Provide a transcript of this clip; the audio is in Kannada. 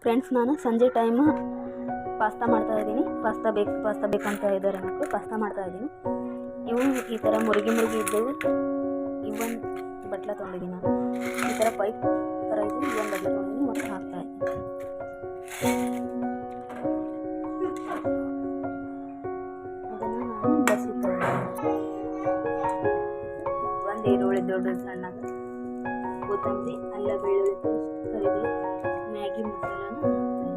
ಫ್ರೆಂಡ್ಸ್, ನಾನು ಸಂಜೆ ಟೈಮು ಪಾಸ್ತಾ ಮಾಡ್ತಾಯಿದ್ದೀನಿ. ಪಾಸ್ತಾ ಬೇಕಂತ ಇದ್ದಾರೆ ಮಕ್ಕಳು. ಪಾಸ್ತಾ ಮಾಡ್ತಾಯಿದ್ದೀನಿ. ಇವು ಈ ಥರ ಮುರುಗಿ ಇದ್ದವು. ಇವೊಂದು ಬಟ್ಲ ತೊಗೊಂಡಿದ್ದೀನಿ ನಾನು. ಈ ಥರ ಪೈಪ್ ಥರ ಇದು ಇವೊಂದು ಬಟ್ಲ ತೊಗೊಂಡಿದ್ದೀನಿ ಮತ್ತು ಹಾಕ್ತಾಯಿದ್ದೀನಿ. ಅದನ್ನು ನಾನು ಬಸಿತಾಯಿದ್ದೀನಿ. ಒಂದು ಈರುಳ್ಳಿ ದೊಡ್ಡ ಸಣ್ಣದ, ಕೊತ್ತಂಬರಿ, ಅಲ್ಲ, ಬೆಳ್ಳುಳ್ಳಿ ಪೇಸ್ಟ್, ಕರಿಬೇವು, ಮ್ಯಾಗಿ ಮಸಾಲಾನ ಹಾಕ್ತಾಯಿದ್ದೀನಿ.